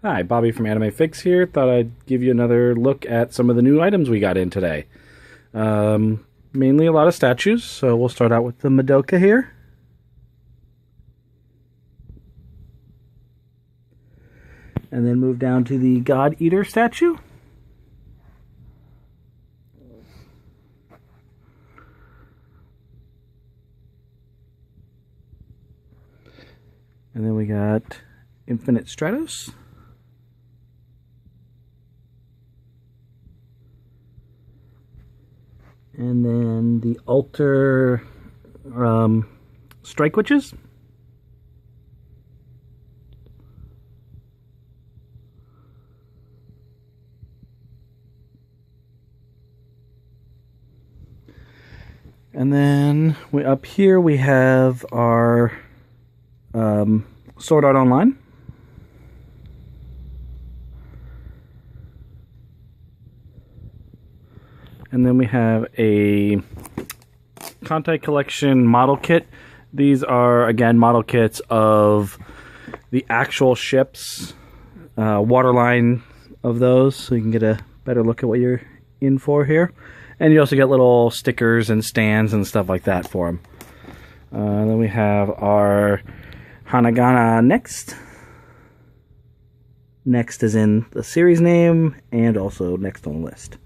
Hi, Bobby from Anime Fix here. Thought I'd give you another look at some of the new items we got in today. Mainly a lot of statues, so we'll start out with the Madoka here. And then move down to the God Eater statue. And then we got Infinite Stratos. And then the Altar Strike Witches. And then up here we have our Sword Art Online. And then we have a Kantai Collection model kit. These are, again, model kits of the actual ships, waterline of those, so you can get a better look at what you're in for here. And you also get little stickers and stands and stuff like that for them. Then we have our Hanagana Next. Next is in the series name and also next on the list.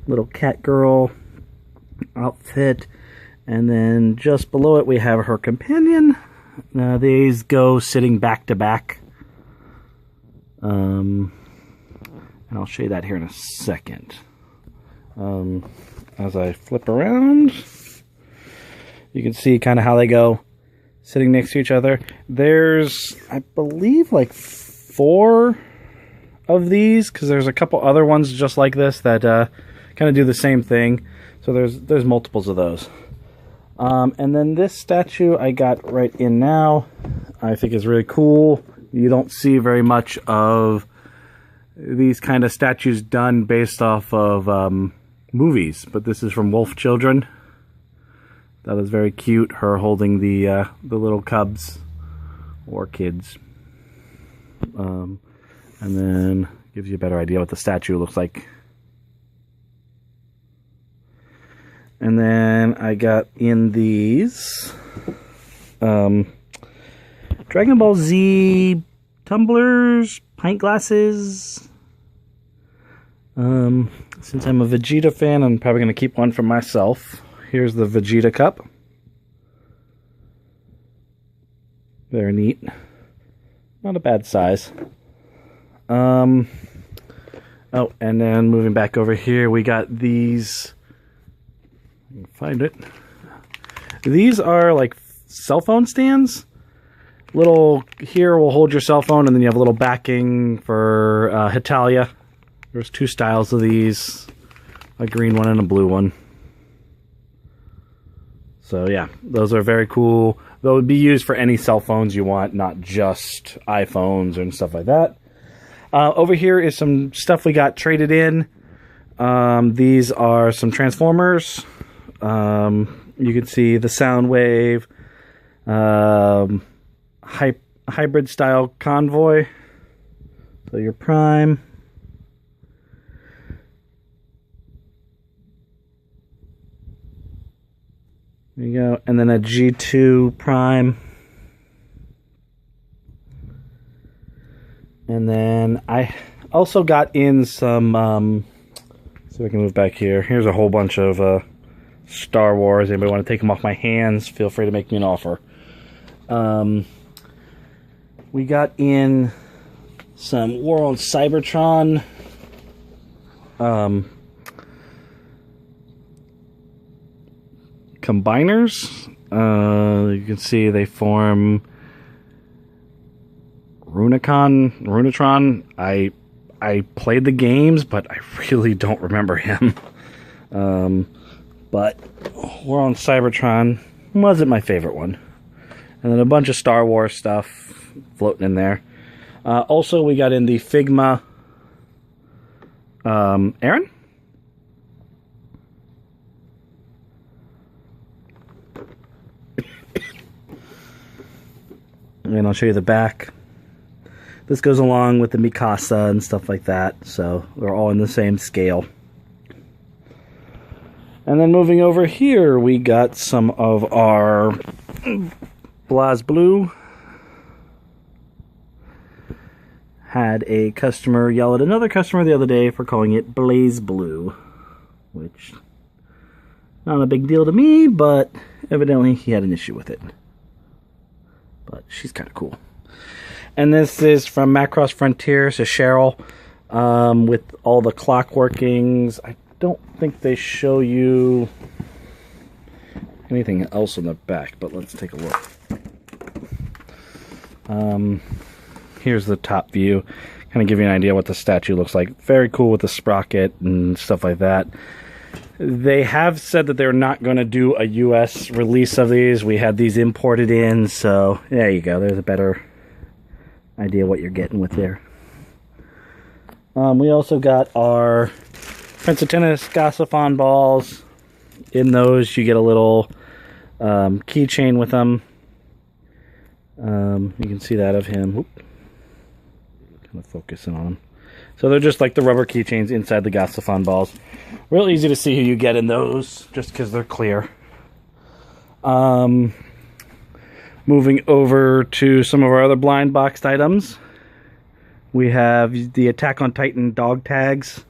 Little cat girl outfit, and then just below it we have her companion. These go sitting back to back, and I'll show you that here in a second. As I flip around, you can see kind of how they go sitting next to each other. There's, I believe, like 4 of these, because there's a couple other ones just like this that kind of do the same thing. So there's multiples of those. And then this statue I got right in now, I think is really cool. You don't see very much of these kind of statues done based off of movies, but this is from Wolf Children. That is very cute. Her holding the little cubs or kids, and then gives you a better idea what the statue looks like. And then I got in these Dragon Ball Z tumblers, pint glasses. Since I'm a Vegeta fan, I'm probably going to keep one for myself. Here's the Vegeta cup. Very neat. Not a bad size. Oh, and then moving back over here, we got these. I can find it. These are like cell phone stands. Little here will hold your cell phone, and then you have a little backing for Hitalia. There's 2 styles of these, a green one and a blue one. So yeah, those are very cool. Those would be used for any cell phones you want, not just iPhones and stuff like that. Over here is some stuff we got traded in. These are some Transformers. You can see the Soundwave, hybrid style convoy. So your Prime. There you go. And then a G2 Prime. And then I also got in some, see if I can move back here. Here's a whole bunch of Star Wars. Anybody want to take them off my hands, feel free to make me an offer. We got in some War on Cybertron combiners. You can see they form Runatron. I played the games, but I really don't remember him. But War on Cybertron wasn't my favorite one. And then a bunch of Star Wars stuff floating in there. Also, we got in the Figma Aaron. And I'll show you the back. This goes along with the Mikasa and stuff like that, so they're all in the same scale. And then moving over here, we got some of our BlazBlue. Had a customer yell at another customer the other day for calling it BlazBlue, which, not a big deal to me, but evidently he had an issue with it. But she's kind of cool. And this is from Macross Frontiers, a Cheryl, with all the clock workings. I don't think they show you anything else on the back, but let's take a look. Here's the top view, kind of give you an idea what the statue looks like. Very cool with the sprocket and stuff like that. They have said that they're not going to do a US release of these. We had these imported in, so there you go. There's a better idea what you're getting with there. We also got our Prince of Tennis Gossifon balls. In those, you get a little keychain with them. You can see that of him. Oop. Kind of focusing on them. So they're just like the rubber keychains inside the Gossifon balls. Real easy to see who you get in those, just because they're clear. Moving over to some of our other blind boxed items. We have the Attack on Titan dog tags.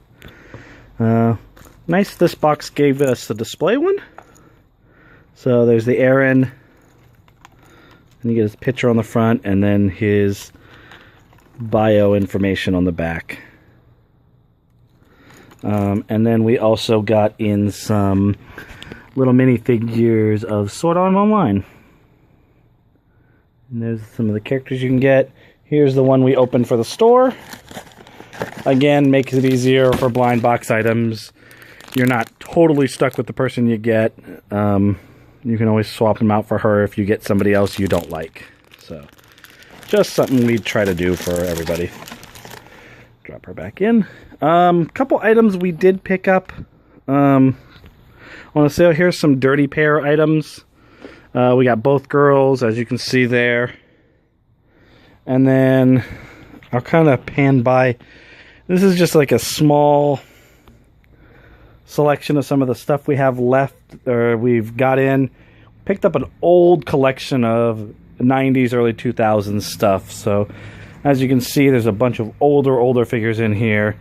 Nice, this box gave us the display one. So there's the Eren, and you get his picture on the front, and then his bio information on the back. And then we also got in some little mini figures of Sword Art Online. And there's some of the characters you can get. Here's the one we opened for the store. Again, makes it easier for blind box items. You're not totally stuck with the person you get. You can always swap them out for her if you get somebody else you don't like. So, just something we try to do for everybody. Drop her back in. Couple items we did pick up on a sale. Here's some Dirty Pair items. We got both girls, as you can see there. And then I'll kind of pan by. This is just like a small selection of some of the stuff we have left, or we've got in. Picked up an old collection of 90s, early 2000s stuff. So as you can see, there's a bunch of older figures in here.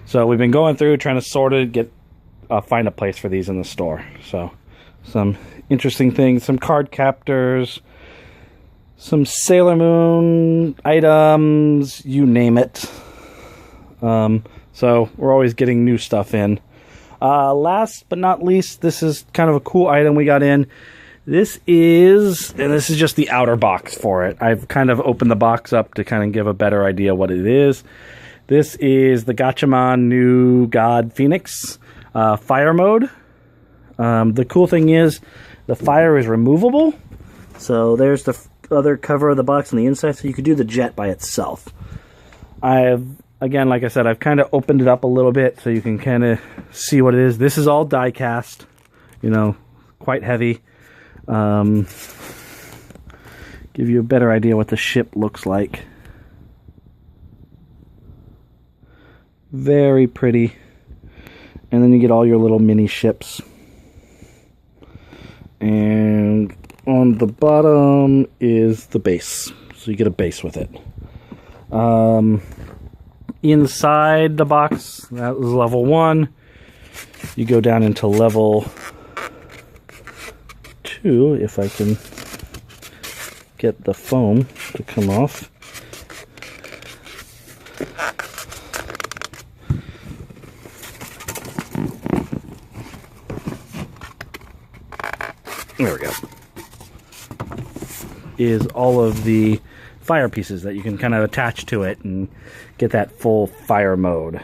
So we've been going through trying to sort it, find a place for these in the store. So some interesting things, some card captors, some Sailor Moon items, you name it. So we're always getting new stuff in. Last but not least, this is kind of a cool item we got in. This is just the outer box for it. I've kind of opened the box up to kind of give a better idea what it is. This is the Gatchaman New God Phoenix fire mode. The cool thing is the fire is removable. So there's the other cover of the box on the inside, so you could do the jet by itself. Again, like I said, I've kind of opened it up a little bit so you can kind of see what it is. This is all die cast, you know, quite heavy. Give you a better idea what the ship looks like. Very pretty. And then you get all your little mini ships. And on the bottom is the base. So you get a base with it. Inside the box, that was level 1. You go down into level 2, if I can get the foam to come off. There we go. Is all of the fire pieces that you can kind of attach to it and get that full fire mode.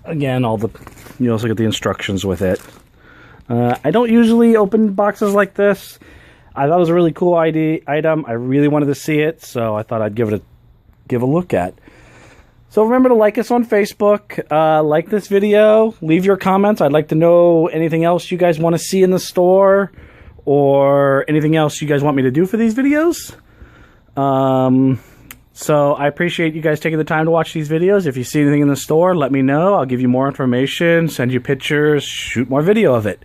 Again, you also get the instructions with it. I don't usually open boxes like this. I thought it was a really cool item. I really wanted to see it, so I thought I'd give a look at. So remember to like us on Facebook, like this video, leave your comments. I'd like to know anything else you guys want to see in the store, or anything else you guys want me to do for these videos. So I appreciate you guys taking the time to watch these videos. If you see anything in the store, let me know. I'll give you more information, send you pictures, shoot more video of it.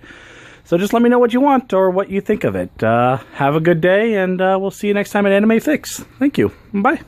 So just let me know what you want or what you think of it. Have a good day, and we'll see you next time at Anime Fix. Thank you. Bye.